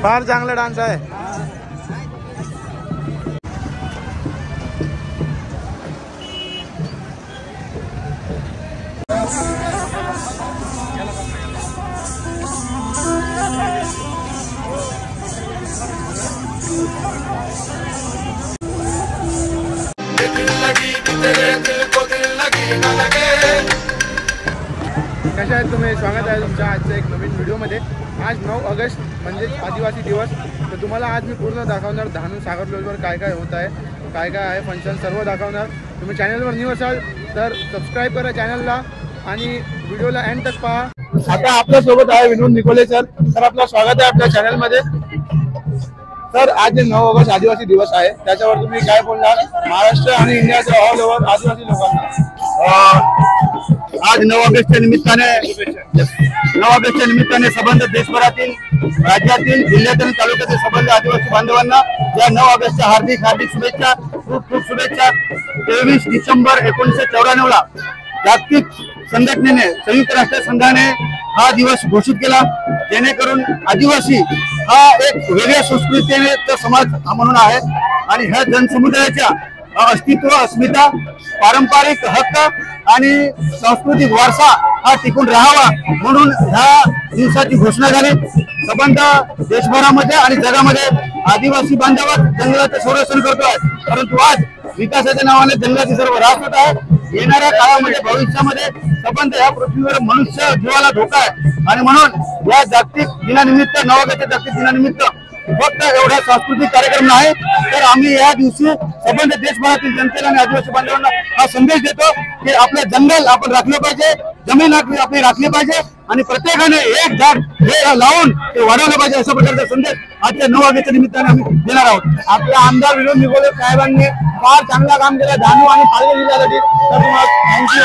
फार चांगला डान्स आहे। कशा आहेत तुम्ही? स्वागत आहे तुमच्या आजच्या एक नवीन व्हिडिओमध्ये। आज 9 ऑगस्ट म्हणजे आदिवासी दिवस। तर तुम्हाला आज मी पूर्ण दाखवणार डहाणू सागर लॉजवर काय काय होत आहे, काय काय आहे फंक्शन सर्व दाखवणार। तुम्ही चॅनलवर न्यू असाल तर सबस्क्राईब करा चॅनलला आणि व्हिडिओला एंड तक पहा। आता आपल्या सोबत आहे विनोद निकोले सर। सर आपलं स्वागत आहे आपल्या चॅनलमध्ये। सर आज 9 ऑगस्ट आदिवासी दिवस आहे, त्याच्यावर तुम्ही काय बोलणार महाराष्ट्र आणि इंडियाच्या ऑल ओव्हर आदिवासी लोकांना? आज 9 ऑगस्टच्या निमित्ताने संबंध देशभरातील, राज्यातील, जिल्ह्यातील, तालुक्यातील संबंध आदिवासी बांधवांना या 9 ऑगस्टच्या हार्दिक हार्दिक शुभेच्छा, खूप खूप शुभेच्छा। 23 डिसेंबर 1994 ला जागतिक संघटनेने, संयुक्त राष्ट्र संघाने हा दिवस घोषित केला, जेणेकरून आदिवासी हा एक वेगळ्या संस्कृतीचा समाज म्हणून आहे आणि ह्या जनसमुदायाच्या अस्तित्व, अस्मिता, पारंपरिक हक्क आणि सांस्कृतिक वारसा हा टिकून राहावा म्हणून ह्या दिवसाची घोषणा झाली। संबंध देशभरामध्ये आणि जगामध्ये आदिवासी बांधव जंगलाचे संरक्षण करतोय, परंतु आज विकासाच्या नावाने जंगलाची सर्व ऱ्हास होत आहे। येणाऱ्या काळामध्ये, भविष्यामध्ये संबंध या पृथ्वीवर मनुष्य जीवाला धोका आहे आणि म्हणून या जागतिक दिनानिमित्त, 9 ऑगस्टच्या जागतिक दिनानिमित्त फक्त एवढा सांस्कृतिक कार्यक्रम नाही तर आम्ही या दिवशी संबंध देशभरातील जनतेला आणि आदिवासी बांधवांना हा संदेश देतो की आपलं जंगल आपण राखलं पाहिजे, जमीन आपली राखली पाहिजे आणि प्रत्येकाने एक झाड हे लावून ते वाढवलं पाहिजे, अशा प्रकारचा संदेश आजच्या 9 ऑगस्टच्या निमित्ताने आम्ही देणार आहोत। आपले आमदार विनोद निकोले साहेबांनी फार चांगला काम केलं डहाणू आणि पालघर जिल्ह्यासाठी, तर तुम्हाला thank you.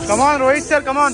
Come on, Rohit sir, come on.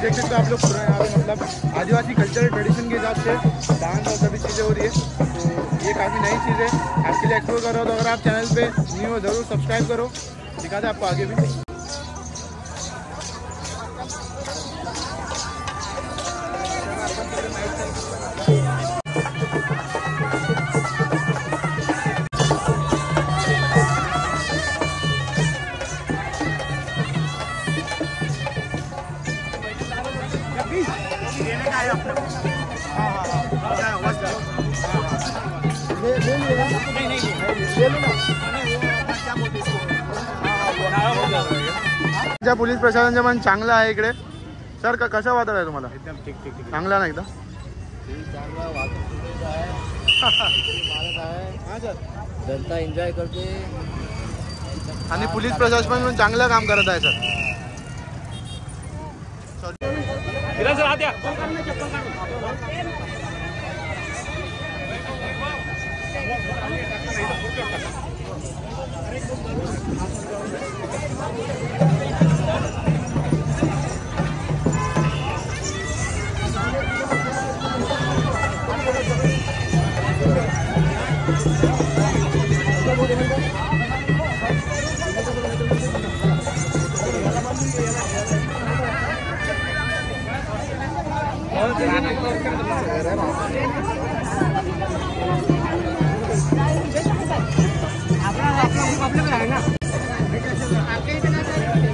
देख सकते हो आप लोग पूरा यहाँ पे मतलब आदिवासी कल्चरल ट्रेडिशन के हिसाब से डांस और सभी चीज़ें हो रही है, तो ये काफ़ी नई चीज़ है आपके लिए एक्सप्लोर कर रहा हो। तो अगर आप चैनल पे न्यू हो ज़रूर सब्सक्राइब करो, दिखाते हैं आपको आगे भी। आहे आपलं. त्या पोलीस प्रशासनाचे पण चांगलं आहे इकडे. सर कसा वाटत आहे तुम्हाला? एकदम ठीक ठीक ठीक. चांगला ना एकदम. जनता एन्जॉय करते आणि पोलीस प्रशासन पण चांगलं काम करत आहे सर.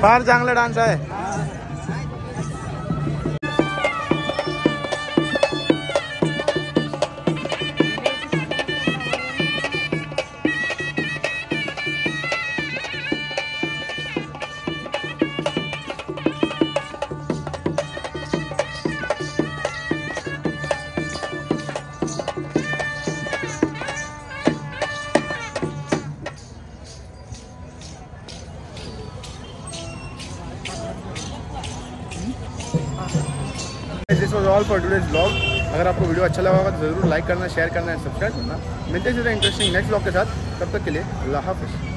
फार चांगला डान्स आहे. This was all for today's blog. अगर आपको वीडियो अच्छा लगा होगा तो ज़रूर लाइक करना, शेयर करना एंड सब्सक्राइब करना. मिलते हैं इंटरेस्टिंग नेक्स्ट ब्लॉग के साथ. तब तक के लिए अल्लाह हाफिज़.